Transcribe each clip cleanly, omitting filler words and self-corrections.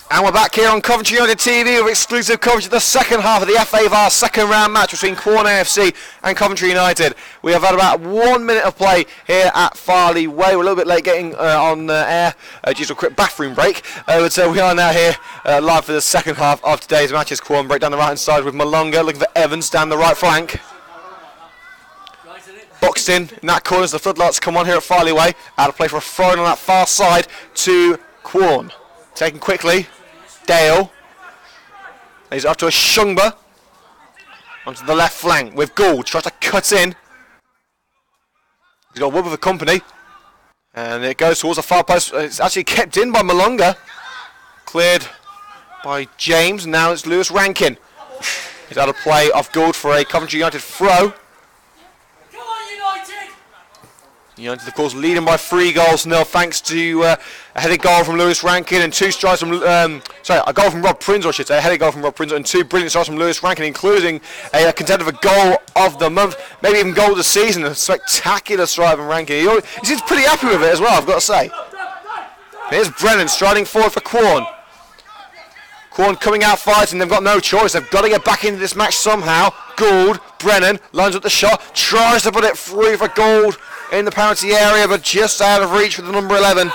And we're back here on Coventry United TV with exclusive coverage of the second half of the FA Vase second round match between Quorn AFC and Coventry United. We have had about 1 minute of play here at Farley Way. We're a little bit late getting on air due to a quick bathroom break. But we are now here live for the second half of today's match as Quorn break down the right hand side with Malonga looking for Evans down the right flank. Boxed in that corner as the floodlights come on here at Farley Way. Out of play for a throw on that far side to Quorn. Taken quickly. Dale. He's up to a Shungba. Onto the left flank with Gould. Tries to cut in. He's got Wood with the company. And it goes towards the far post. It's actually kept in by Malonga. Cleared by James. Now it's Lewis Rankin. He's out of play off Gould for a Coventry United throw. United, of course, leading by 3-0 thanks to a headed goal from Lewis Rankin and two strikes from, a goal from Rob Prinzel, I should say, a headed goal from Rob Prinzel and two brilliant strikes from Lewis Rankin, including a contender for goal of the month, maybe even goal of the season, a spectacular strike from Rankin. He seems pretty happy with it as well, I've got to say. Here's Brennan striding forward for Quorn. Quorn coming out fighting, they've got no choice, they've got to get back into this match somehow. Gould, Brennan, lines up the shot, tries to put it through for Gould in the penalty area, but just out of reach with the number 11.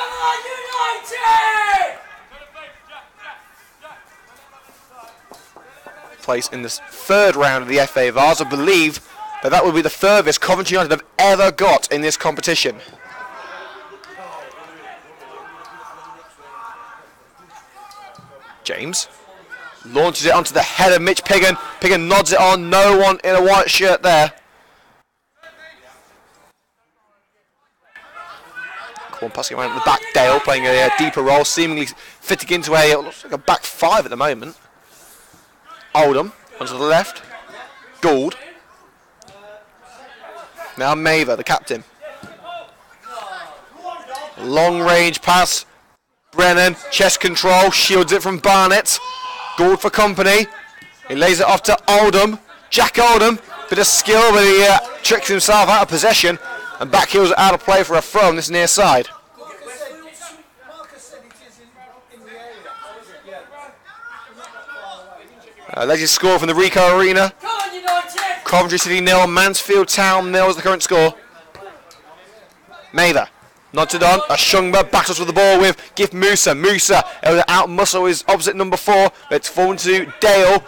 Place in this third round of the FA Vase. I believe that would be the furthest Coventry United have ever got in this competition. James launches it onto the head of Mitch Piggin. Piggin nods it on, no one in a white shirt there. Quorn passing around the back, Dale playing a deeper role, seemingly fitting into a, looks like a back five at the moment. Oldham onto the left, Gould. Now Maver, the captain. Long range pass, Brennan, chest control, shields it from Barnett. Gould for company, he lays it off to Oldham, Jack Oldham, bit of skill but he tricks himself out of possession and back heels out of play for a throw on this near side. Latest score from the Ricoh Arena. Coventry City 0, Mansfield Town 0 is the current score. Mather nods it on, a Shungba battles with the ball with Gift Musa. Musa out muscle his opposite number 4. It's forward to Dale.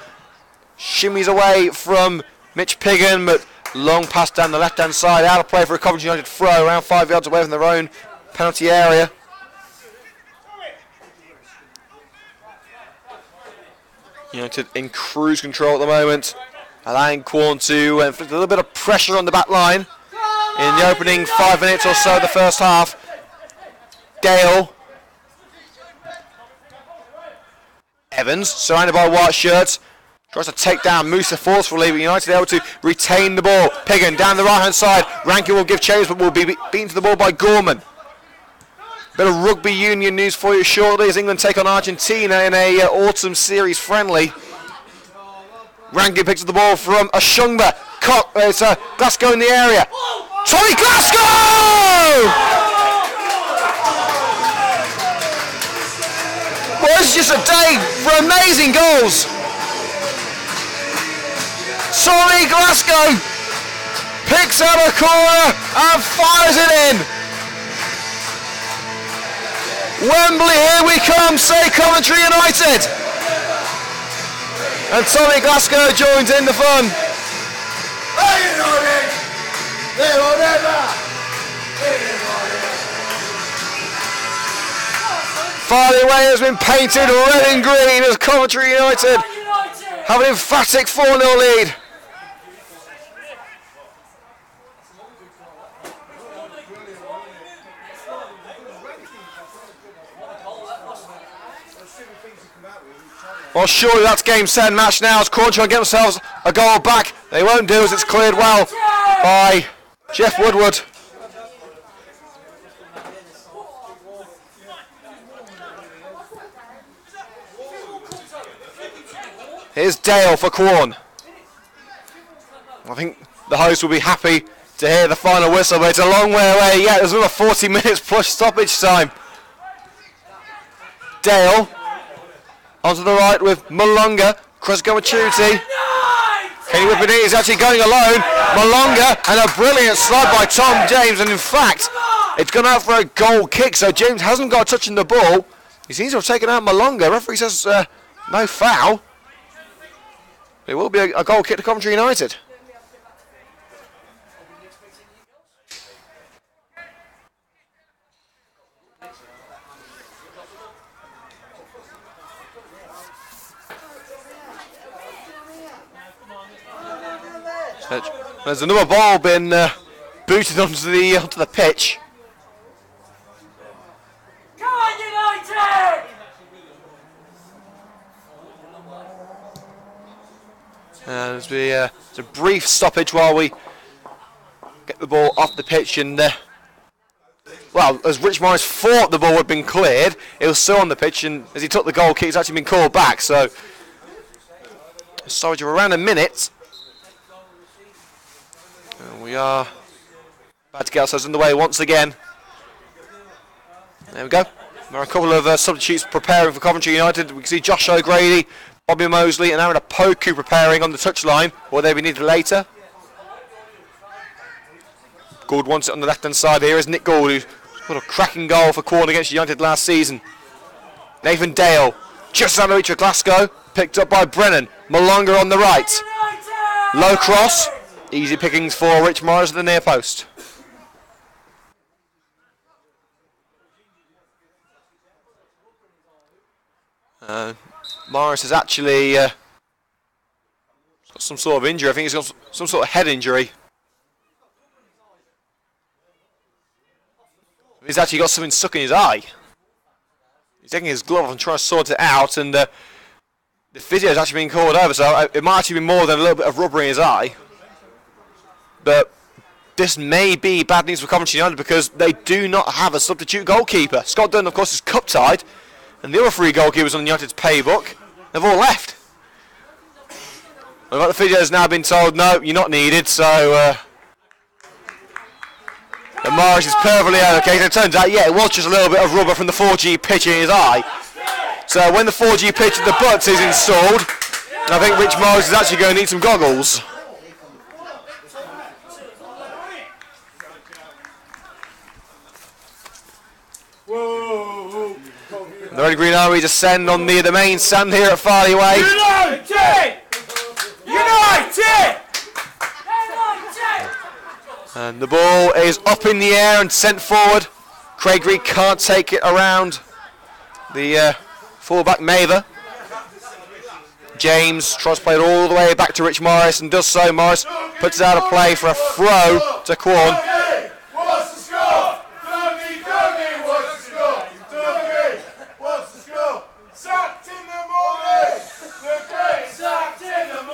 Shimmies away from Mitch Piggin, but long pass down the left hand side, out of play for a Coventry United throw, around 5 yards away from their own penalty area. United in cruise control at the moment, allowing Quorn to inflict a little bit of pressure on the back line in the opening 5 minutes or so of the first half. Dale. Evans, surrounded by white shirts, tries to take down Musa forcefully, but United able to retain the ball. Piggin down the right-hand side. Rankin will give chase, but will be beaten to the ball by Gorman. Bit of rugby union news for you shortly as England take on Argentina in a autumn series friendly. Rankin picks up the ball from a Shungba. It's Glasgow in the area. Tommy Glasgow! Well, it's just a day for amazing goals. Tommy Glasgow picks out a corner and fires it in. Wembley, here we come, say Coventry United. And Tommy Glasgow joins in the fun. Farley Way has been painted red and green as Coventry United have an emphatic 4-0 lead. Well, surely that's game 7 match now as Quorn trying to get themselves a goal back. They won't do as it's cleared well by Jeff Woodward. Here's Dale for Quorn. I think the host will be happy to hear the final whistle, but it's a long way away. Yeah, there's another 40 minutes plus stoppage time. Dale Onto the right with Malonga. Cross going with Tutti. Can he whip it in? He's actually going alone. Malonga, and a brilliant slide by Tom James. And in fact, it's gone out for a goal kick. So James hasn't got a touch in the ball. He seems to have taken out Malonga. Referee says no foul. It will be a goal kick to Coventry United. There's another ball been booted onto the pitch. Come on, United! There's a brief stoppage while we get the ball off the pitch, and well, as Rich Morris thought the ball had been cleared, it was still on the pitch, and as he took the goal kick, it's actually been called back. So a stoppage of around a minute. We are about to get ourselves in the way once again. There we go. There are a couple of substitutes preparing for Coventry United. We can see Josh O'Grady, Bobby Mosley, and Aaron Apoku preparing on the touchline. Will they be needed later? Gould wants it on the left-hand side. Here is Nick Gould, who's got a cracking goal for Quorn against United last season. Nathan Dale, just out of reach of Glasgow, picked up by Brennan. Malonga on the right. Low cross. Easy pickings for Rich Morris at the near post. Morris has actually got some sort of injury. I think he's got some sort of head injury. He's actually got something stuck in his eye. He's taking his glove off and trying to sort it out, and the physio has actually been called over, so it might actually be more than a little bit of rubber in his eye. But this may be bad news for Coventry United because they do not have a substitute goalkeeper. Scott Dunn, of course, is cup-tied, and the other three goalkeepers on United's paybook, they've all left. But the physio has now been told, no, you're not needed, so Morris is perfectly okay. And it turns out, yeah, it was just a little bit of rubber from the 4G pitch in his eye. So when the 4G pitch at the butts is installed, I think Rich Morris is actually going to need some goggles. The Red Green Army descend on the main stand here at Farley Way. United! United! And the ball is up in the air and sent forward. Craig Reed can't take it around the fullback Mather. James tries to play it all the way back to Rich Morris and does so. Morris puts it out of play for a throw to Quorn.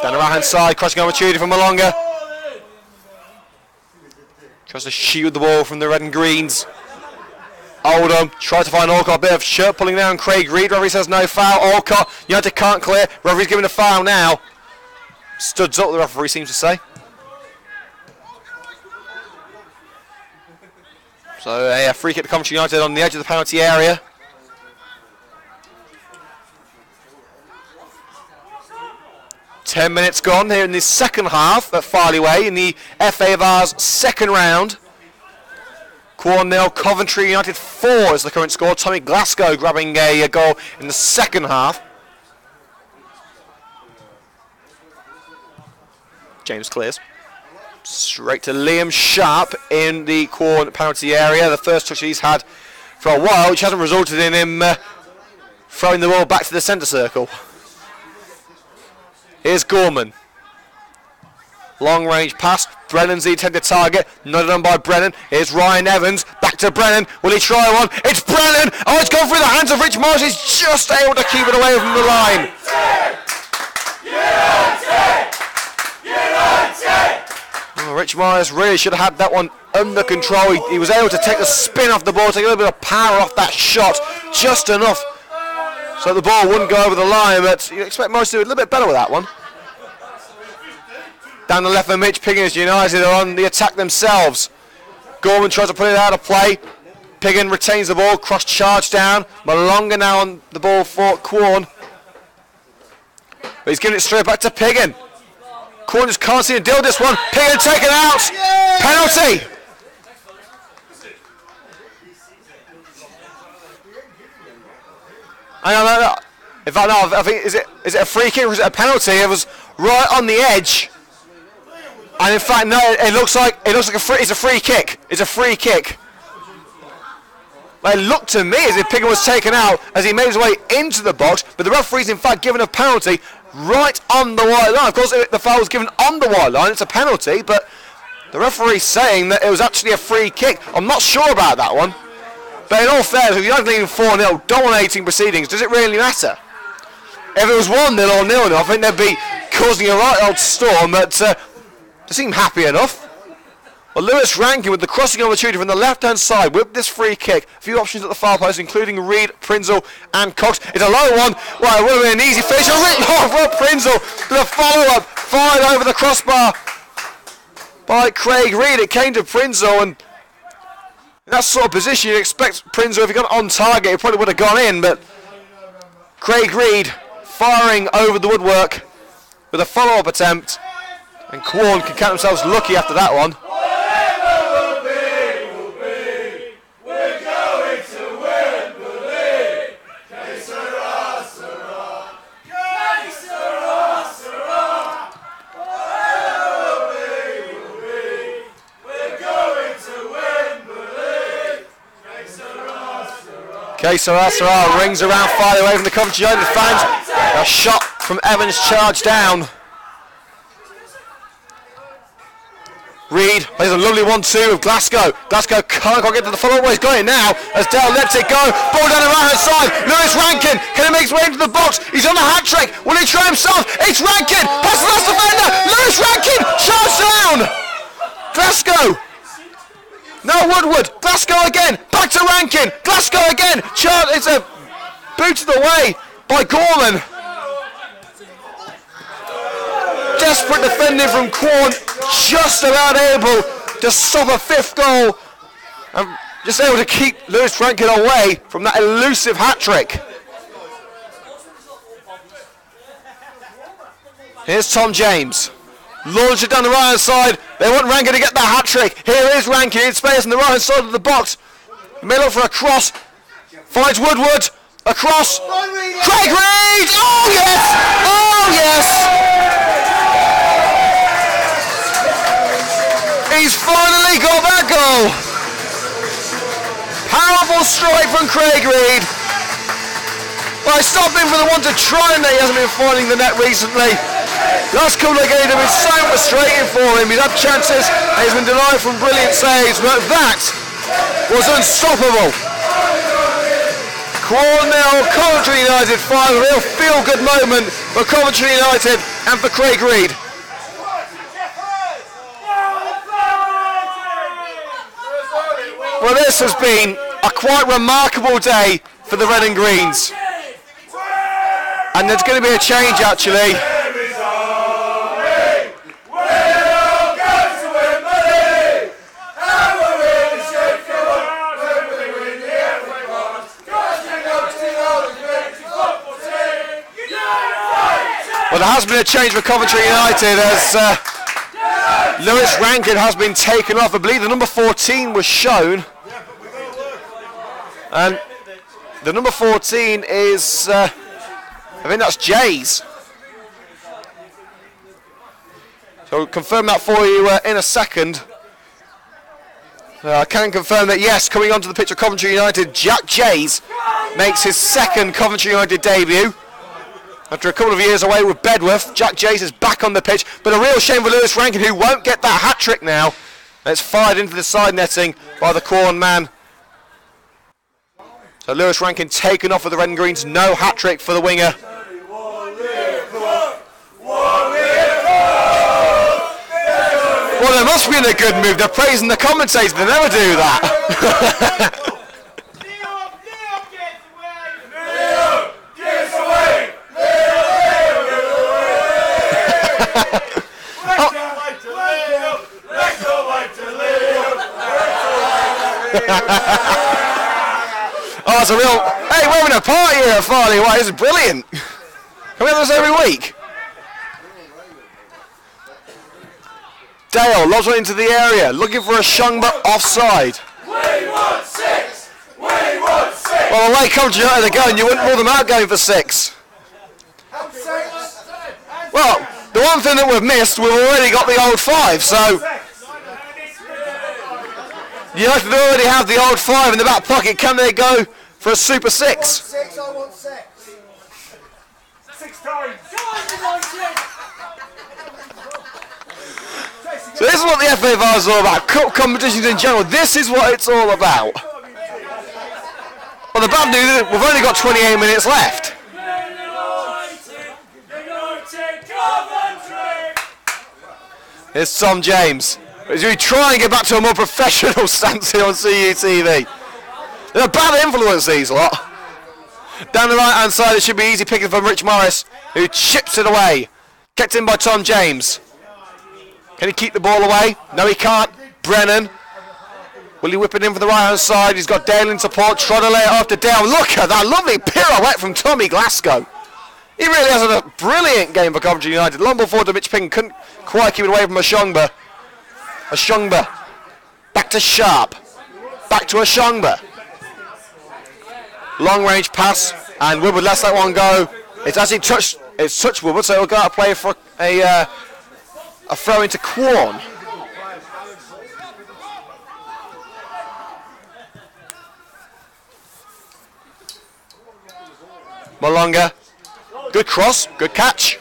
Down the right hand side, crossing opportunity from Malonga. Tries to shield the ball from the red and greens. Oldham tries to find Alcott, a bit of shirt pulling down Craig Reed. Referee says no foul. Alcott, United can't clear. Referee's giving a foul now. Studs up, the referee seems to say. So a free kick to Coventry United on the edge of the penalty area. Ten minutes gone here in the second half at Farley Way in the FA Vars second round. Quorn 0, Coventry United 4 is the current score. Tommy Glasgow grabbing a goal in the second half. James clears. Straight to Liam Sharp in the Quorn penalty area. The first touch he's had for a while, which hasn't resulted in him throwing the ball back to the centre circle. Here's Gorman. Long range pass. Brennan's the intended target. Nodded on by Brennan. Here's Ryan Evans. Back to Brennan. Will he try one? It's Brennan! Oh, it's gone through the hands of Rich Morris. He's just able to keep it away from the line. United! United! Oh, Rich Morris really should have had that one under control. He was able to take the spin off the ball, take a little bit of power off that shot. Just enough so the ball wouldn't go over the line, but you expect Morris to do a little bit better with that one. Down the left of Mitch Piggins, United are on the attack themselves. Gorman tries to put it out of play. Piggin retains the ball, cross charge down. Malonga now on the ball for Quorn. But he's giving it straight back to Piggin. Quorn just can't seem to deal with this one. Piggin taken out. Penalty. In fact, no, I think is it a free kick or is it a penalty? It was right on the edge. And in fact, no, it looks like it's a free kick. It's a free kick. But it looked to me as if Piggin was taken out as he made his way into the box, but the referee's in fact given a penalty right on the white line. Of course, the foul was given on the white line. It's a penalty, but the referee's saying that it was actually a free kick. I'm not sure about that one. But in all fairness, if you're not leading 4-0, dominating proceedings, does it really matter? If it was 1-0 or 0-0, I think they'd be causing a right old storm, but they seem happy enough. Well, Lewis Rankin with the crossing opportunity from the left-hand side with this free kick. A few options at the far post, including Reed, Prinzel and Cox. It's a low one. Well, it would have been an easy finish. Rob Prinzel with a follow-up, fired over the crossbar by Craig Reed. It came to Prinzel, and in that sort of position, you'd expect Prinzel, if he got on target, he probably would have gone in, but Craig Reed firing over the woodwork with a follow-up attempt, and Quorn can count themselves lucky after that one. Okay, Sarah rings around, fired away from the Coventry United fans. A shot from Evans charged down. Reed plays a lovely 1-2 with Glasgow. Glasgow can't get to the follow-up. He's got it now as Dale lets it go. Ball down the right-hand side. Lewis Rankin, can he make his way into the box? He's on the hat-trick. Will he try himself? It's Rankin. Past the last defender. Lewis Rankin charged down. Glasgow. No, Woodward. Glasgow again. Back to Rankin. Glasgow again. It's a booted away by Gorman. Desperate defending from Quorn. Just about able to stop a 5th goal. And just able to keep Lewis Rankin away from that elusive hat-trick. Here's Tom James. Launch it down the right-hand side. They want Rankin to get that hat-trick. Here is Rankin in space on the right-hand side of the box. He may look for a cross. Finds Woodward. A cross. Craig Reed! Oh, yes! Oh, yes! He's finally got that goal. Powerful strike from Craig Reed. Well, I stopped him for the one to try, and he hasn't been finding the net recently. Last couple of games have been so frustrating for him. He's had chances and he's been denied from brilliant saves, but that was unstoppable. Quorn now, Coventry United 5, a real feel-good moment for Coventry United and for Craig Reed. Well, this has been a quite remarkable day for the Red and Greens. And there's going to be a change actually. Well, there has been a change for Coventry United as Lewis Rankin has been taken off. I believe the number 14 was shown. And the number 14 is, I think that's Jay's. So we'll confirm that for you in a second. I can confirm that, yes, coming onto the pitch of Coventry United, Jack Jays makes his 2nd Coventry United debut. After a couple of years away with Bedworth, Jack Jays is back on the pitch, but a real shame for Lewis Rankin, who won't get that hat-trick now. It's fired into the side netting by the Quorn man. So Lewis Rankin taken off with the Red and Greens, no hat-trick for the winger. Well, they must be in a good mood. They're praising the commentators, they never do that. Oh, it's a real... Hey, we're having a party here at Farley White. This is brilliant. Can we have this every week? Dale lobs one into the area, looking for a Shungba offside. We want 6! We want 6! Well, away Coventry United are going, you wouldn't rule them out going for 6. Well, the one thing that we've missed, we've already got the old 5, so United already have the old 5 in the back pocket. Can they go for a super 6? I want 6. 6 times. So this is what the FA VAR is all about. Cup competitions in general, this is what it's all about. Well, the bad news is we've only got 28 minutes left. Here's Tom James. He's really trying to get back to a more professional stance here on CUTV. They're a bad influence, these lot. Down the right-hand side, it should be easy picking from Rich Morris, who chips it away. Kept in by Tom James. Can he keep the ball away? No, he can't. Brennan. Will he whip it in for the right-hand side? He's got Dale in support, trying to lay it off to Dale. Look at that lovely pirouette from Tommy Glasgow. He really has a brilliant game for Coventry United. Long ball forward to Mitch Ping, couldn't quite keep it away from Ashungba. Ashungba. Back to Sharp. Back to Ashungba. Long range pass, and Woodward lets that one go. It's actually touched Woodward, so he'll go out and play for a throw into Quorn. Malonga. Good cross, good catch.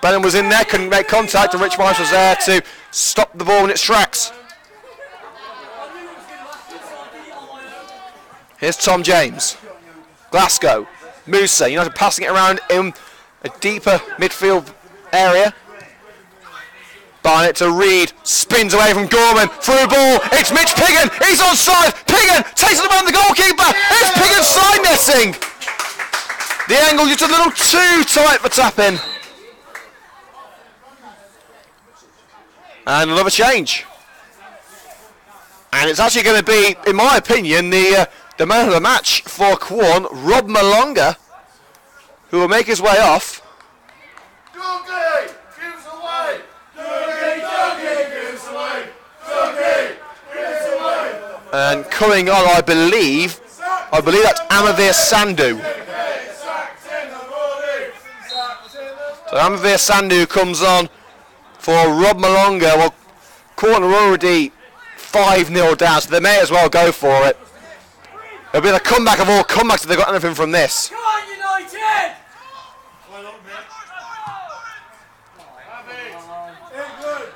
Brennan was in there, couldn't make contact, and Rich Morris was there to stop the ball in its tracks. Here's Tom James. Glasgow. Musa. United passing it around in a deeper midfield area. Barnett to Reed. Spins away from Gorman. Through ball. It's Mitch Piggin. He's onside. Piggin takes it around the goalkeeper. It's Piggin side netting. The angle just a little too tight for tapping. And another change. And it's actually going to be, in my opinion, the man of the match for Quorn, Rob Malonga, who will make his way off. Dougie gives away. Dougie gives away. Dougie gives away. And coming on, I believe that's Amavir Sandhu. So Amavir Sandhu comes on for Rob Malonga. Well, Quorn are already 5-0 down, so they may as well go for it. It'll be the comeback of all comebacks if they've got anything from this. Come on, United!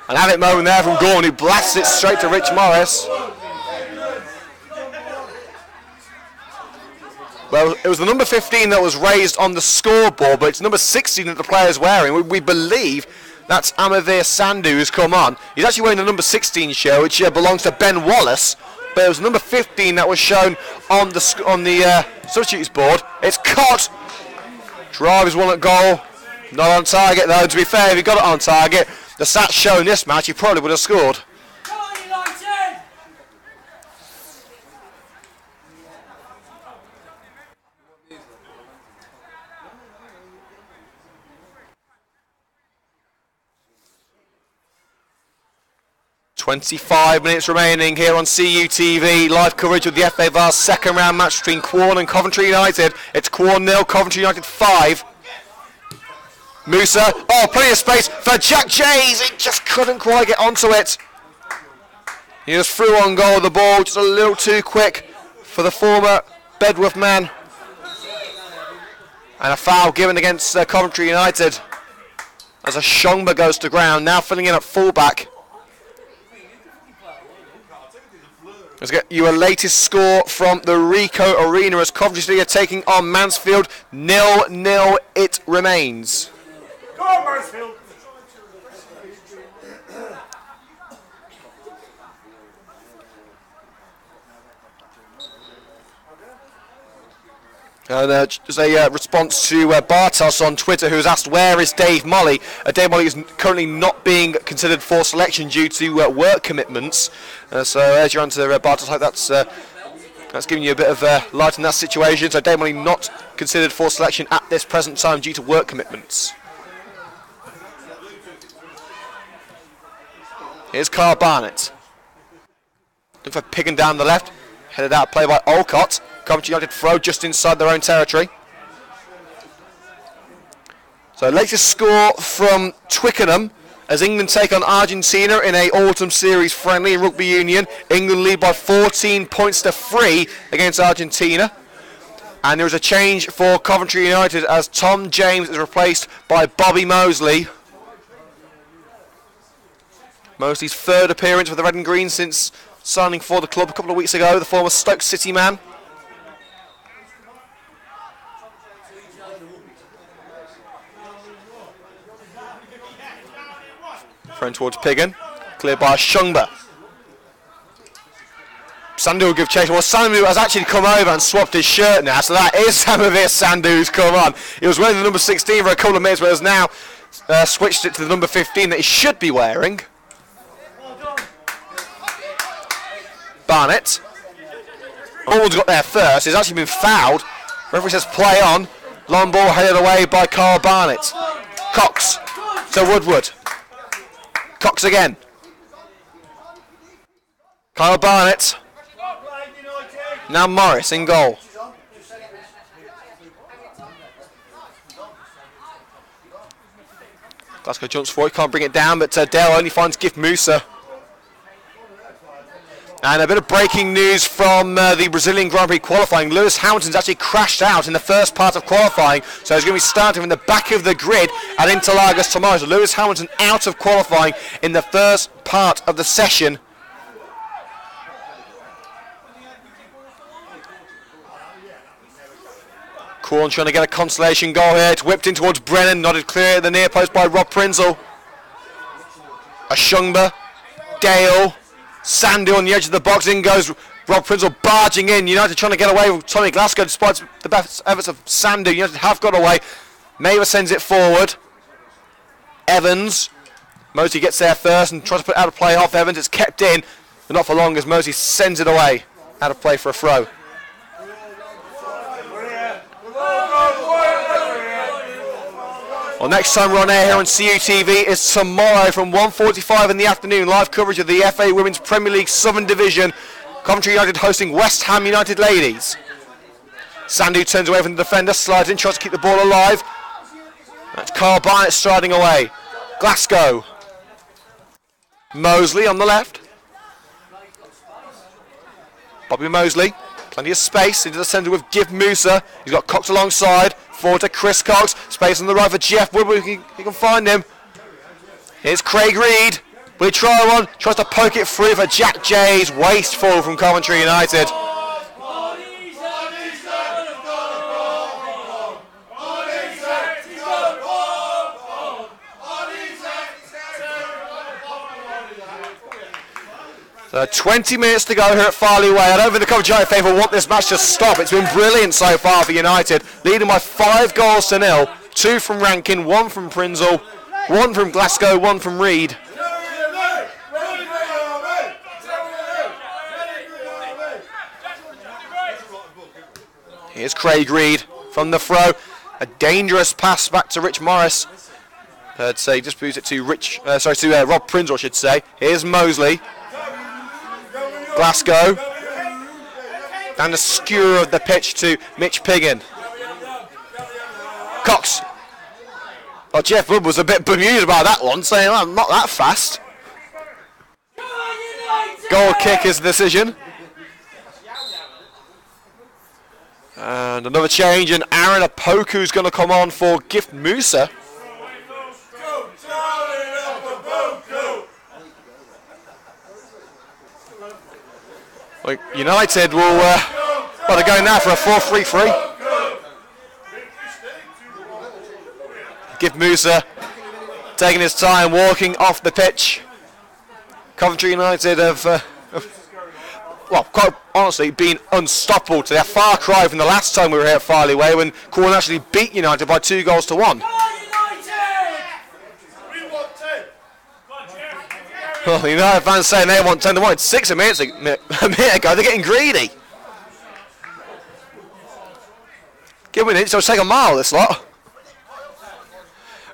And have it moment there from Gorn, who blasts it straight to Rich Morris. Well, it was the number 15 that was raised on the scoreboard, but it's number 16 that the player's wearing. We believe that's Amavir Sandhu who's come on. He's actually wearing the number 16 shirt, which belongs to Ben Wallace. But it was number 15 that was shown on the substitutes board. It's Cott. Drive is one at goal. Not on target though. To be fair, if he got it on target, the stats showing this match, he probably would have scored. Come on, United! 25 minutes remaining here on CUTV. Live coverage of the FA VAR's second round match between Quorn and Coventry United. It's Quorn 0, Coventry United 5. Musa, oh, plenty of space for Jack Jays. It just couldn't quite get onto it. He was through on goal, the ball just a little too quick for the former Bedworth man. And a foul given against Coventry United as a Shongba goes to ground, now filling in at fullback. Let's get you a latest score from the Ricoh Arena as Coventry City are taking on Mansfield. 0-0 it remains. Go on, Mansfield! There's a response to Bartos on Twitter, who's asked where is Dave Molly. Dave Molly is currently not being considered for selection due to work commitments. So there's your answer, Bartos. I hope that's giving you a bit of light in that situation. So Dave Molly not considered for selection at this present time due to work commitments. Here's Carl Barnett. Looking for Piggin down the left. Headed out play by Olcott. Coventry United throw just inside their own territory. So latest score from Twickenham as England take on Argentina in a autumn series friendly in rugby union. England lead by 14 points to 3 against Argentina. And there is a change for Coventry United as Tom James is replaced by Bobby Mosley. Mosley's third appearance with the Red and Green since signing for the club a couple of weeks ago, the former Stoke City man. Thrown towards Piggin, cleared by Shungba. Sandhu will give chase. Well, Sandhu has actually come over and swapped his shirt now, so that is Samavir Sandhu who's come on. He was wearing the number 16 for a couple of minutes, but has now switched it to the number 15 that he should be wearing. Barnett. All's got there first. He's actually been fouled. Referee says play on. Long ball headed away by Carl Barnett. Cox to Woodward. Cox again. Kyle Barnett. Now Morris in goal. Glasgow jumps forward, can't bring it down, but Dale only finds Gift Musa. And a bit of breaking news from the Brazilian Grand Prix qualifying. Lewis Hamilton's actually crashed out in the first part of qualifying, so he's going to be starting from the back of the grid at Interlagos tomorrow. So Lewis Hamilton out of qualifying in the first part of the session. Quorn trying to get a consolation goal here. It's whipped in towards Brennan, nodded clear at the near post by Rob Prinzel. Ashungba, Dale, Sandhu on the edge of the box. In goes Rob Prinzel barging in. United trying to get away with Tommy Glasgow despite the best efforts of Sandhu. United have got away. Maver sends it forward. Evans. Mosley gets there first and tries to put it out of play off Evans. It's kept in, but not for long as Mosley sends it away. Out of play for a throw. Well, next time we're on air here on CUTV is tomorrow from 1:45 in the afternoon. Live coverage of the FA Women's Premier League Southern Division. Coventry United hosting West Ham United ladies. Sandhu turns away from the defender, slides in, tries to keep the ball alive. That's Carl Barnett striding away. Glasgow. Mosley on the left. Bobby Mosley. Plenty of space into the centre with Gift Musa. He's got Cox alongside. Forward to Chris Cox. Space on the right for Jeff Woodward. He can find him. Here's Craig Reed. Will he try one? Tries to poke it free for Jack Jays. Wasteful from Coventry United. So 20 minutes to go here at Farley Way. I don't think the Coventry United faithful want this match to stop. It's been brilliant so far for United, leading by 5 goals to 0. 2 from Rankin, 1 from Prinzel, 1 from Glasgow, 1 from Reed. Here's Craig Reed from the throw. A dangerous pass back to Rich Morris. I'd say just moves it to Rob Prinzel, I should say. Here's Mosley. Glasgow. Down the skewer of the pitch to Mitch Piggin. Cox. Oh, Jeff Wood was a bit bemused about that one, saying, oh, not that fast. Goal kick is the decision. And another change, and Aaron Apoku's going to come on for Gift Musa. United will they're going now for a 4-3-3. Gift Musa taking his time, walking off the pitch. Coventry United have, quite honestly, been unstoppable to their far cry from the last time we were here at Farley Way when Quorn actually beat United by 2 goals to 1. Well, United fans saying they want 10 to 1. It's 6 minutes ago. They're getting greedy. Give me it, so it's take a mile, this lot.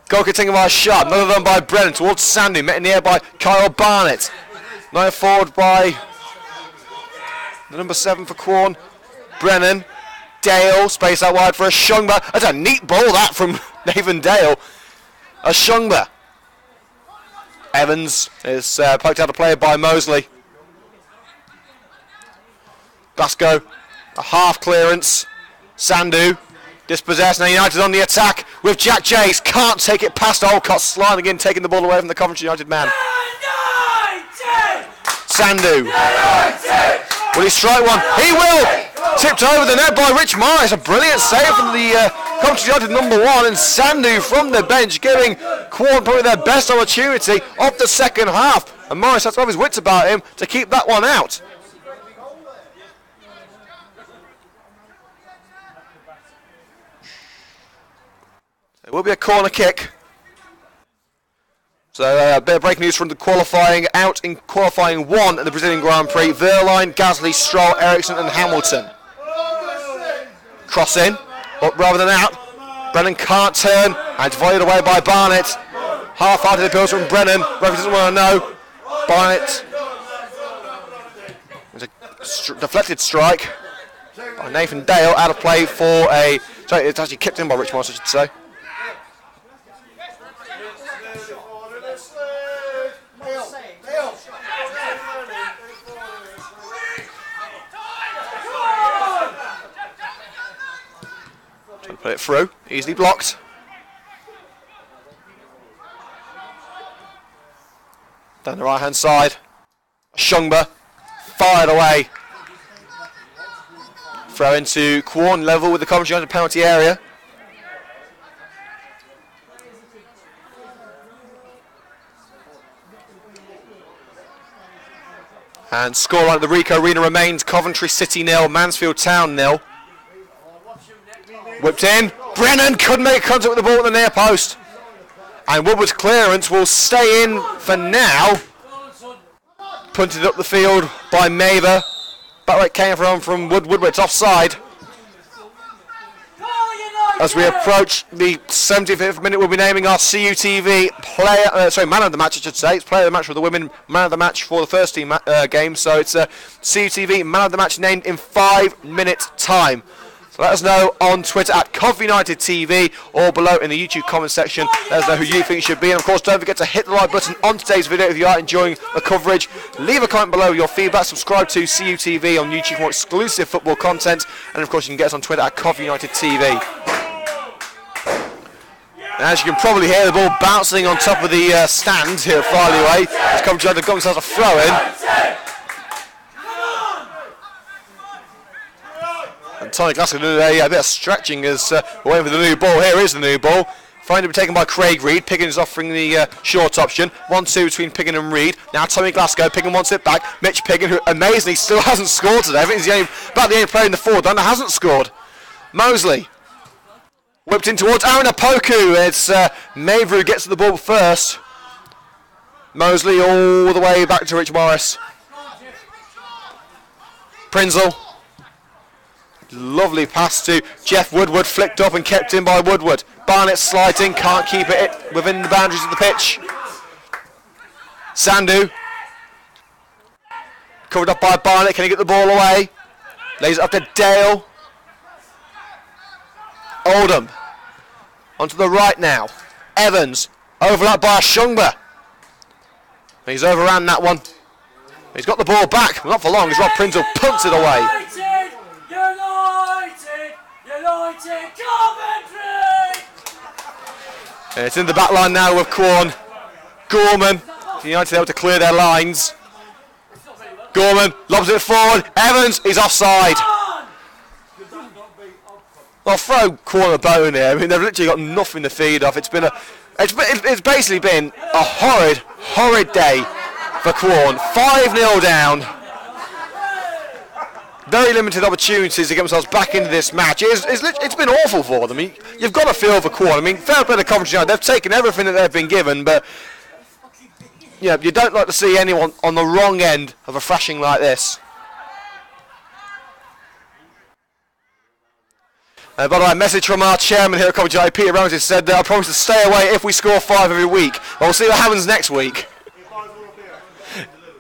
Goal kick taken by Sharp, another one by Brennan towards Sandy, met in the air by Kyle Barnett. Now forward by the number 7 for Quorn, Brennan. Dale, space out wide for a Shungba. That's a neat ball that from Nathan Dale. A Shungba. Evans is poked out of play by Mosley. Glasgow, a half clearance. Sandu, dispossessed. Now United on the attack with Jack Jace. Can't take it past Olcott. Sliding in, taking the ball away from the Coventry United man. Sandu. Will he strike one? He will! Tipped over the net by Rich Morris. A brilliant save from the Coventry United number 1. And Sandu from the bench giving Quorn probably their best opportunity of the second half. And Morris has to have his wits about him to keep that one out. It will be a corner kick. So a bit of breaking news from the qualifying out in qualifying 1 at the Brazilian Grand Prix. Verline, Gasly, Stroll, Ericsson and Hamilton. Cross in, but rather than out. Brennan can't turn and voided away by Barnett. Half-hearted appeals from Brennan. Referee doesn't want to know. Barnett. There's a deflected strike by Nathan Dale, out of play for a... Sorry, it's actually kicked in by Rich Morris, I should say. Put it through, easily blocked. Down the right hand side, Shungba fired away. Throw into Quorn, level with the Coventry United penalty area. And scoreline at the Ricoh Arena remains Coventry City 0, Mansfield Town 0. Whipped in, Brennan couldn't make contact with the ball at the near post. And Woodward's clearance will stay in for now. Punted up the field by Maver. Back where it came from Woodward, it's offside. As we approach the 75th minute, we'll be naming our CUTV man of the match, I should say. It's player of the match for the women, man of the match for the first team game. So it's CUTV man of the match named in 5 minutes time. So let us know on Twitter at CovUnitedTV or below in the YouTube comment section. Let us know who you think should be. And of course, don't forget to hit the like button on today's video if you are enjoying the coverage. Leave a comment below your feedback. Subscribe to CUTV on YouTube for more exclusive football content. And of course, you can get us on Twitter at CovUnitedTV. As you can probably hear, the ball bouncing on top of the stand here at Farley Way. As Coventry United got themselves a throw in. And Tony Glasgow did a bit of stretching as waiting for the new ball. Here is the new ball. Finally to be taken by Craig Reed. Piggin is offering the short option. 1-2 between Piggin and Reed. Now Tommy Glasgow. Piggin wants it back. Mitch Piggin, who amazingly still hasn't scored today. I think he's about the only player in the forward line that hasn't scored. Mosley. Whipped in towards Aaron Apoku. It's Maver who gets to the ball first. Mosley all the way back to Rich Morris. Prinzel. Lovely pass to Jeff Woodward, flicked up and kept in by Woodward. Barnett sliding, can't keep it within the boundaries of the pitch. Sandu. Covered up by Barnett, can he get the ball away? Lays it up to Dale. Oldham. Onto the right now. Evans. Overlapped by Shungba. He's overran that one. He's got the ball back. Not for long as Rob Prinzel punts it away. United Coventry! And it's in the back line now with Quorn. Gorman. United able to clear their lines. Gorman lobs it forward. Evans is offside. I'll throw Quorn a bone here. I mean, they've literally got nothing to feed off. It's basically been a horrid day for Quorn. 5-0 down. Very limited opportunities to get themselves back into this match. It's been awful for them. You've got to feel for Quorn. I mean, fair play to Coventry United. They've taken everything that they've been given, but you don't like to see anyone on the wrong end of a thrashing like this. By the way, a message from our chairman here at Coventry, Peter Ramsey, said that I promise to stay away if we score 5 every week. Well, we'll see what happens next week.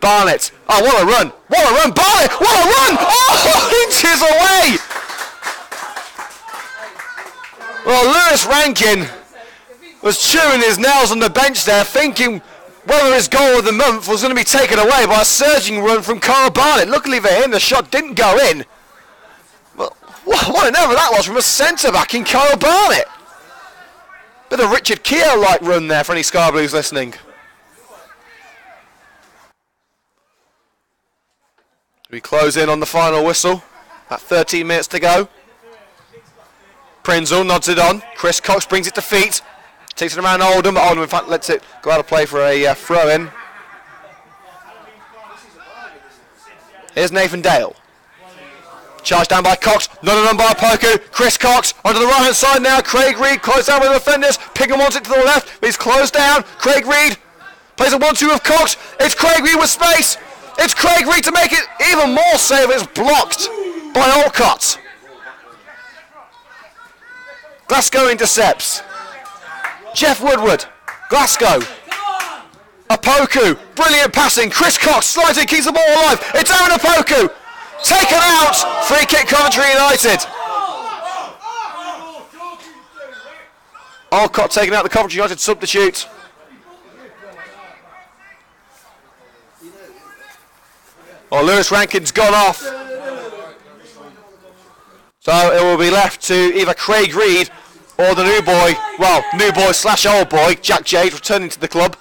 Barnett. Oh, what a run. What a run. Barnett. What a run. Oh, inches away. Well, Lewis Rankin was chewing his nails on the bench there, thinking whether his goal of the month was going to be taken away by a surging run from Carl Barnett. Luckily for him, the shot didn't go in. Well, what an error that was from a centre-back in Kyle Barnett. Bit of Richard Keogh-like run there for any Sky Blues listening. We close in on the final whistle. About 13 minutes to go. Prinzel nods it on. Chris Cox brings it to feet. Takes it around Oldham, but Oldham in fact lets it go out of play for a throw-in. Here's Nathan Dale. Charged down by Cox, nodded on by Poku. Chris Cox onto the right-hand side now. Craig Reed closed down with the defenders. Pigham wants it to the left, but he's closed down. Craig Reed plays a 1-2 with Cox. It's Craig Reed with space. It's Craig Reed to make it even more safe. It's blocked by Olcott. Glasgow intercepts. Jeff Woodward. Glasgow. Apoku. Brilliant passing. Chris Cox slides in, keeps the ball alive. It's Aaron Apoku. Taken out. Free kick Coventry United. Olcott taking out the Coventry United substitute. Well, Lewis Rankin's gone off. So it will be left to either Craig Reed or the new boy, well, new boy / old boy, Jack Jade, returning to the club.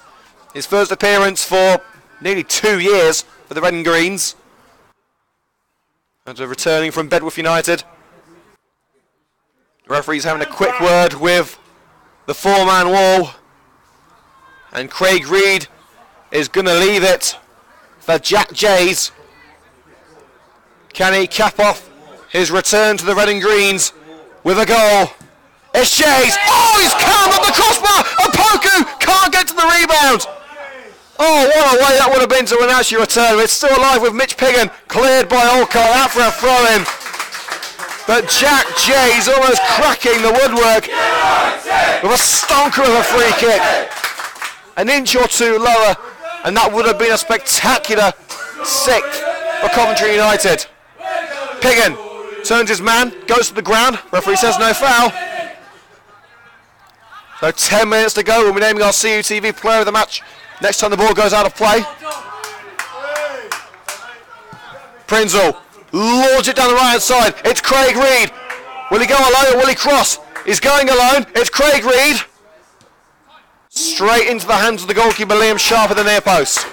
His first appearance for nearly 2 years for the Red and Greens. And returning from Bedworth United. The referee's having a quick word with the 4-man wall. And Craig Reed is going to leave it for Jack Jays. Can he cap off his return to the Red and Greens with a goal? It's Jays. Oh, he's calmed on the crossbar. Apoku can't get to the rebound. Oh, what a way that would have been to announce your return. It's still alive with Mitch Piggin, cleared by Olcott, out for a throw-in. But Jack Jays almost cracking the woodwork with a stonker of a free kick. An inch or two lower, and that would have been a spectacular sixth for Coventry United. Piggin turns his man, goes to the ground. Referee says no foul. So 10 minutes to go. We'll be naming our CUTV player of the match next time the ball goes out of play. Prinzel lords it down the right hand side. It's Craig Reed. Will he go alone or will he cross? He's going alone. It's Craig Reed. Straight into the hands of the goalkeeper Liam Sharp at the near post.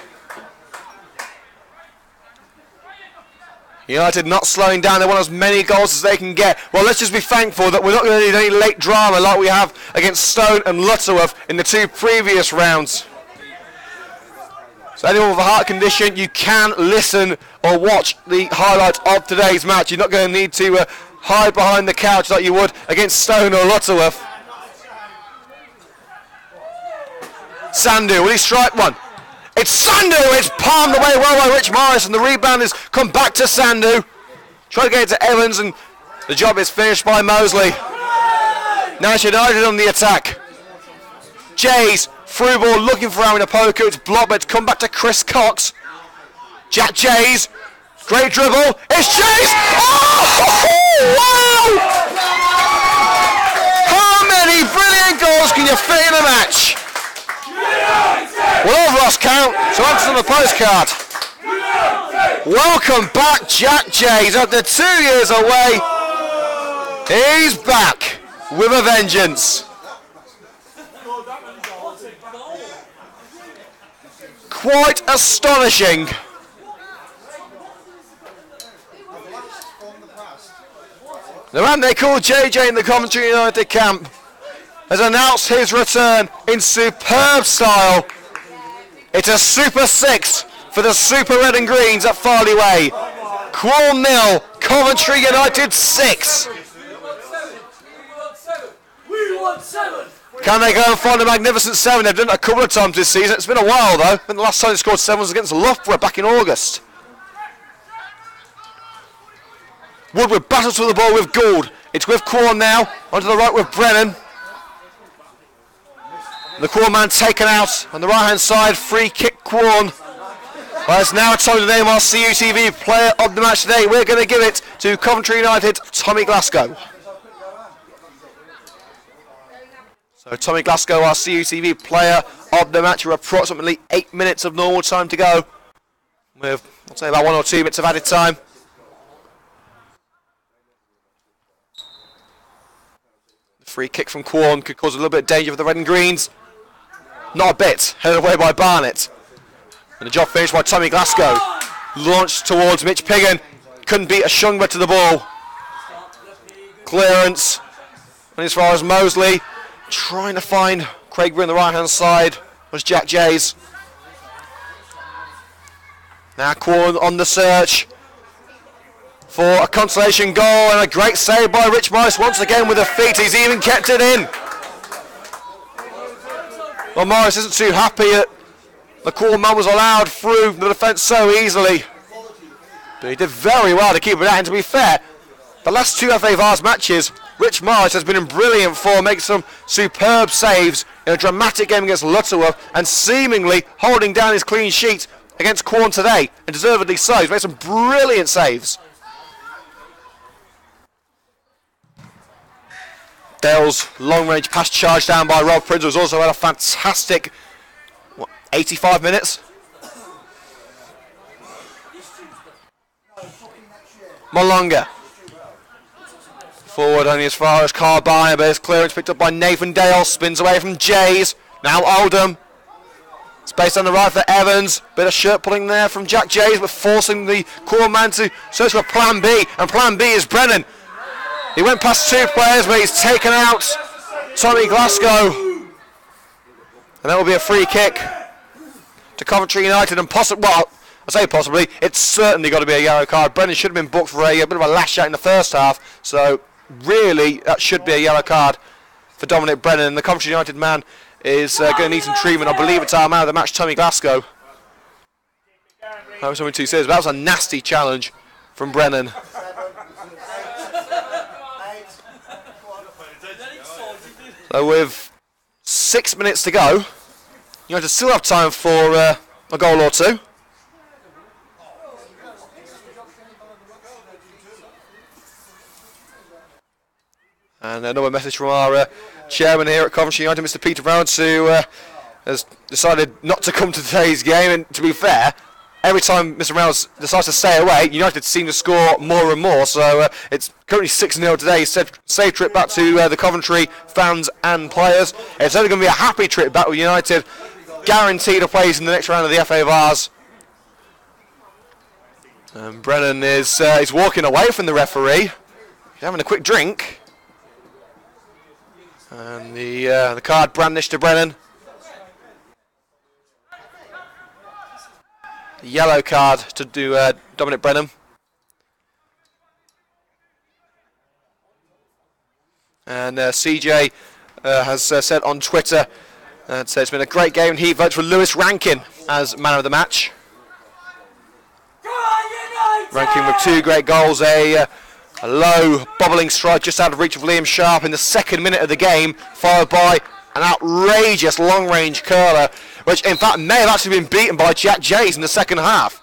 United not slowing down. They want as many goals as they can get. Well, let's just be thankful that we're not going to need any late drama like we have against Stone and Lutterworth in the 2 previous rounds. So anyone with a heart condition, you can listen or watch the highlights of today's match. You're not going to need to hide behind the couch like you would against Stone or Lutterworth. Sandu, will he strike one? It's Sandu! It's palmed away well by Rich Morris, and the rebound has come back to Sandu. Trying to get it to Evans, and the job is finished by Mosley. Now United on the attack. Jays, through ball looking for Aaron Apoku. It's blocked, but it's come back to Chris Cox. Jack Jays, great dribble. It's Jays! Oh! Wow! How many brilliant goals can you fit in a match? Well, I've lost count, so answers on the postcard. Welcome back, Jack Jays. After 2 years away, he's back with a vengeance. Quite astonishing. The man they call JJ in the Coventry United camp has announced his return in superb style. It's a Super 6 for the Super Red and Greens at Farley Way. Quorn 0, Coventry United 6. Can they go and find a magnificent 7? They've done it a couple of times this season. It's been a while though. I think the last time they scored 7 was against Loughborough back in August. Woodward battles for the ball with Gould. It's with Quorn now. Onto the right with Brennan. The Quorn man taken out on the right hand side. Free kick Quorn. Well, it's now time to name our CUTV player of the match today. We're going to give it to Coventry United, Tommy Glasgow. So Tommy Glasgow, our CUTV player of the match, with approximately 8 minutes of normal time to go. With, I'll say, about 1 or 2 minutes of added time. The free kick from Quorn could cause a little bit of danger for the red and greens. Not a bit. Headed away by Barnett. And the job finished by Tommy Glasgow. Launched towards Mitch Piggin. Couldn't beat a Shungba to the ball. Clearance. And as far as Mosley. Trying to find Craig on the right hand side was Jack Jays. Now Quorn on the search for a consolation goal, and a great save by Rich Morris once again with the feet. He's even kept it in. Well, Morris isn't too happy that the Quorn man was allowed through the defence so easily. But he did very well to keep it out, and to be fair, the last 2 FA Vars matches, Rich Morris has been in brilliant form, making some superb saves in a dramatic game against Lutterworth, and seemingly holding down his clean sheet against Quorn today, and deservedly so. He's made some brilliant saves. Dale's long-range pass charge down by Rob Prince has also had a fantastic 85 minutes. Malonga. Forward only as far as Carbine, but his clearance picked up by Nathan Dale. Spins away from Jays. Now Oldham. Space on the right for Evans. Bit of shirt pulling there from Jack Jays, but forcing the Quorn man to search for plan B. And plan B is Brennan. He went past 2 players, but he's taken out Tommy Glasgow. And that will be a free kick to Coventry United. And well, I say possibly, it's certainly got to be a yellow card. Brennan should have been booked for a bit of a lash out in the first half. So really, that should be a yellow card for Dominic Brennan. And the Coventry United man is going to need some treatment. I believe it's our man of the match, Tommy Glasgow. That was something 2 says. That was a nasty challenge from Brennan. So with 6 minutes to go, United still have time for a goal or 2. And another message from our chairman here at Coventry United, Mr. Peter Rounds, who has decided not to come to today's game. And to be fair, every time Mr. Rounds decides to stay away, United seem to score more and more. So it's currently 6-0 today. Safe trip back to the Coventry fans and players. It's only going to be a happy trip back with United. Guaranteed a place in the next round of the FA Vars. And Brennan is he's walking away from the referee. He's having a quick drink. And the card brandished to Brennan. The yellow card to do Dominic Brennan. And CJ has said on Twitter that it's been a great game, and he votes for Lewis Rankin as man of the match. Rankin with 2 great goals, a low bobbling strike just out of reach of Liam Sharp in the 2nd minute of the game, followed by an outrageous long-range curler, which in fact may have actually been beaten by Jack Jays in the 2nd half.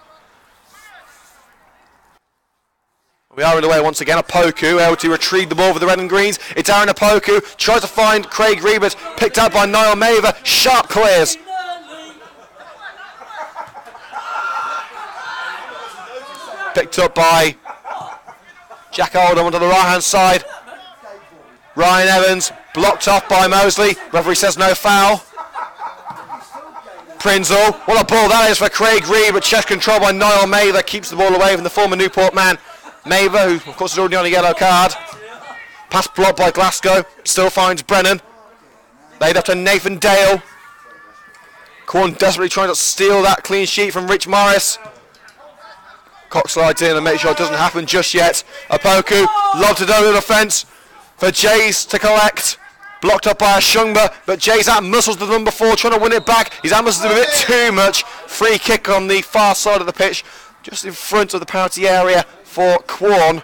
We are in the way once again. Apoku able to retrieve the ball for the red and greens. It's Aaron Apoku, tries to find Craig Rebert, picked out by Niall Maver. Sharp clears. Picked up by Jack Oldham onto the right hand side. Ryan Evans blocked off by Mosley. Referee says no foul. Prinzel, what a ball that is for Craig Reed, but chest control by Niall Maver keeps the ball away from the former Newport man. Maver, who of course is already on a yellow card. Pass blocked by Glasgow, still finds Brennan. Laid up to Nathan Dale. Quorn desperately trying to steal that clean sheet from Rich Morris. Cox slides in and makes sure it doesn't happen just yet. Apoku lobbed it over the defence for Jays to collect. Blocked up by a Shungba, but Jays out-muscles the number 4, trying to win it back. He's out-muscled a bit too much. Free kick on the far side of the pitch, just in front of the penalty area for Quorn.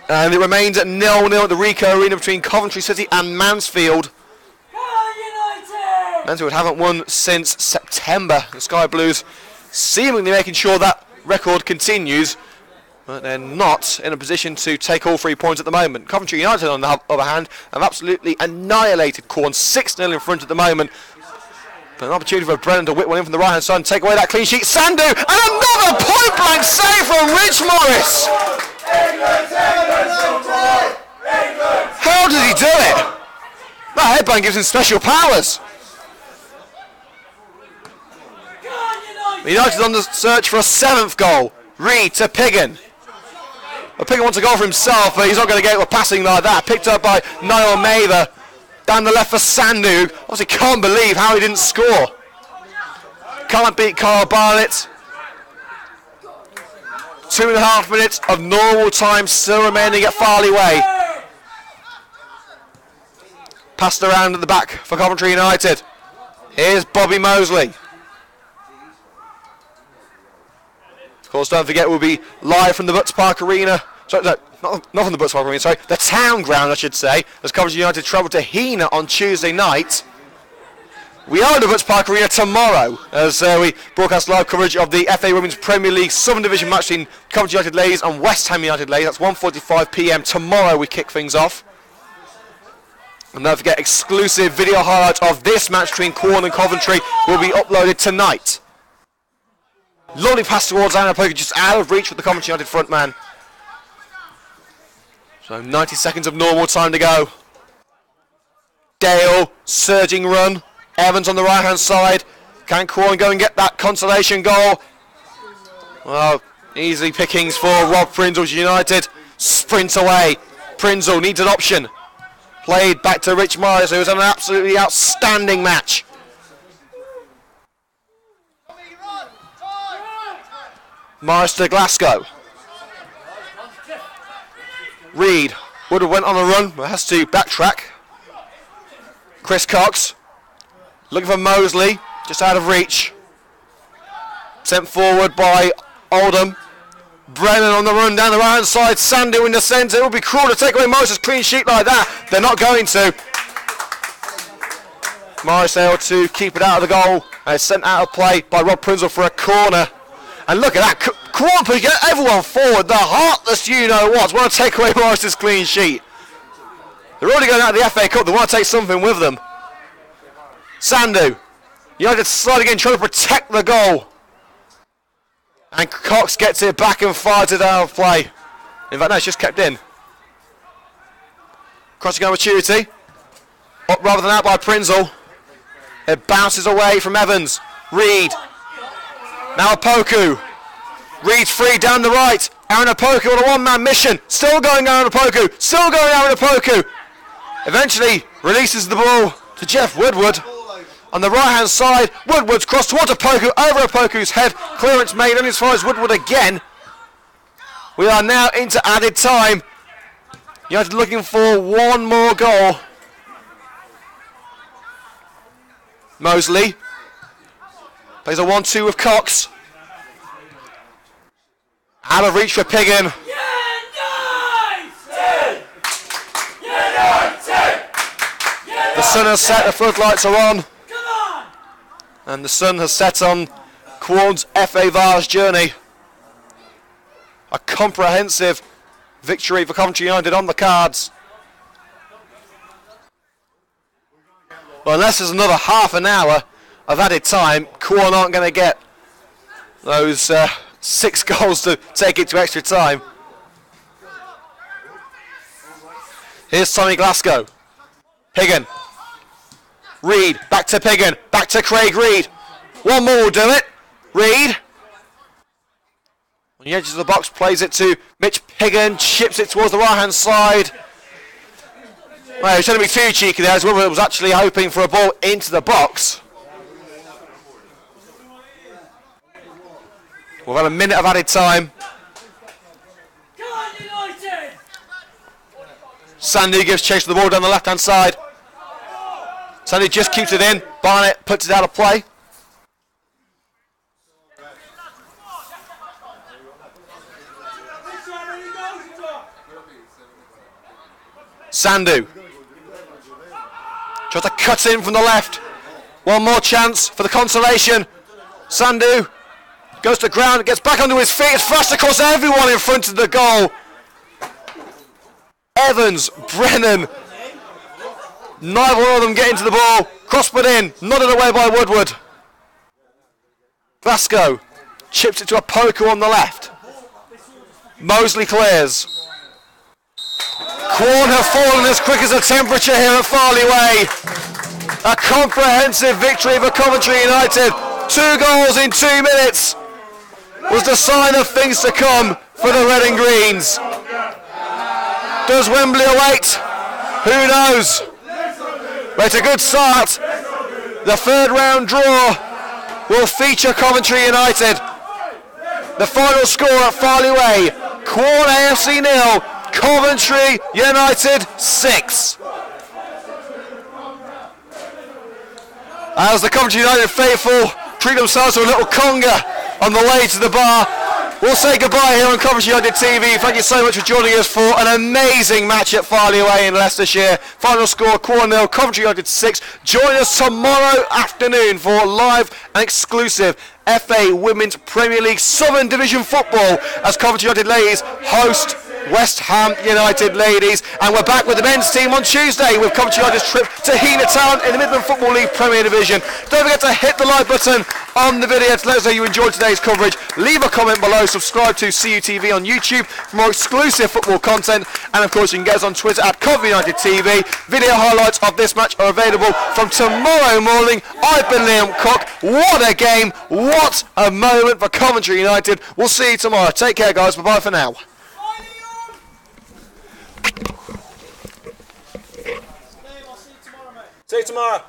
And it remains at 0-0 at the Ricoh Arena between Coventry City and Mansfield. Mansfield haven't won since September. The Sky Blues seemingly making sure that record continues, but they're not in a position to take all 3 points at the moment. Coventry United, on the other hand, have absolutely annihilated Quorn, 6-0 in front at the moment. But an opportunity for Brennan to whip one in from the right-hand side and take away that clean sheet. Sandu, and another point-blank save from Rich Morris! How did he do it? That headband gives him special powers. United on the search for a 7th goal. Reed to Piggin. Well, Piggin wants a goal for himself, but he's not going to get a passing like that. Picked up by Niall Mather. Down the left for Sandu. Obviously can't believe how he didn't score. Can't beat Carl Barnett. 2.5 minutes of normal time still remaining at Farley Way. Passed around at the back for Coventry United. Here's Bobby Mosley. Of course, don't forget we'll be live from the Butts Park Arena. Sorry, no, not from the Butts Park Arena, sorry. The town ground, I should say, as Coventry United travel to Heanor on Tuesday night. We are in the Butts Park Arena tomorrow as we broadcast live coverage of the FA Women's Premier League Southern Division match between Coventry United ladies and West Ham United ladies. That's 1:45 p.m. tomorrow we kick things off. And don't forget, exclusive video highlights of this match between Quorn and Coventry will be uploaded tonight. Lovely pass towards Aaron Opoku, just out of reach with the Coventry United front man. So 90 seconds of normal time to go. Dale, surging run. Evans on the right hand side. Can Quorn go and get that consolation goal? Well, easy pickings for Rob Prinzle's United. Sprint away. Prinzle needs an option. Played back to Rich Morris, who was on an absolutely outstanding match. Morris to Glasgow. Reed would have went on a run, but has to backtrack. Chris Cox looking for Mosley, just out of reach. Sent forward by Oldham. Brennan on the run down the right hand side. Sandu in the centre. It would be cruel to take away Morris' clean sheet like that. They're not going to. Morris able to keep it out of the goal. And it's sent out of play by Rob Prinzle for a corner. And look at that. Quorn get everyone forward. The heartless you-know-what want to take away Morris' clean sheet. They're already going out of the FA Cup. They want to take something with them. Sandu. United sliding in, trying to protect the goal. And Cox gets it back and fires it out of play. In fact, no, it's just kept in. Crossing opportunity. Up rather than out by Prinzle. It bounces away from Evans. Reed. Now Opoku. Reed's free down the right. Aaron Opoku on a one-man mission. Still going Aaron Opoku. Still going Aaron Opoku. Eventually releases the ball to Jeff Woodward. On the right-hand side, Woodward's cross towards Opoku, over Opoku's head. Clearance made only as far as Woodward again. We are now into added time. United looking for one more goal. Mosley plays a 1-2 with Cox. Out of reach for Piggin. The sun has set, the floodlights are on. And the sun has set on Quorn's FA Vars journey. A comprehensive victory for Coventry United on the cards. Well, unless there's another half an hour of added time, Quorn aren't going to get those 6 goals to take it to extra time. Here's Tommy Glasgow. Piggin. Reed, back to Piggin, back to Craig Reed. One more will do it. Reed. On the edges of the box, plays it to Mitch Piggin, chips it towards the right-hand side. Well, he's trying to be too cheeky there, as Woodward was actually hoping for a ball into the box. We've had a minute of added time. Sandy gives chase to the ball down the left-hand side. Sandy just keeps it in. Barnett puts it out of play. Sandu. Tries to cut in from the left. One more chance for the consolation. Sandu goes to the ground, gets back onto his feet. It's fast across everyone in front of the goal. Evans, Brennan. Neither one of them get into the ball. Cross put in, nodded away by Woodward. Vasco chips it to a poker on the left. Mosley clears. Quorn have fallen as quick as the temperature here at Farley Way. A comprehensive victory for Coventry United. 2 goals in 2 minutes was the sign of things to come for the Red and Greens. Does Wembley await? Who knows? But it's a good start. The 3rd round draw will feature Coventry United. The final score at Farley Way, Quorn AFC 0, Coventry United 6. As the Coventry United faithful treat themselves to a little conga on the way to the bar, we'll say goodbye here on Coventry United TV. Thank you so much for joining us for an amazing match at Farley Way in Leicestershire. Final score, Quorn 0, Coventry United 6. Join us tomorrow afternoon for live and exclusive FA Women's Premier League Southern Division football as Coventry United ladies host West Ham United ladies. And we're back with the men's team on Tuesday with Coventry United's trip to Heanor Town in the Midland Football League Premier Division. Don't forget to hit the like button on the video to let us know you enjoyed today's coverage. Leave a comment below, subscribe to CUTV on YouTube for more exclusive football content, and of course you can get us on Twitter at Coventry United TV. Video highlights of this match are available from tomorrow morning. I've been Liam Cook. What a game, what a moment for Coventry United. We'll see you tomorrow. Take care guys, bye bye for now. See you tomorrow.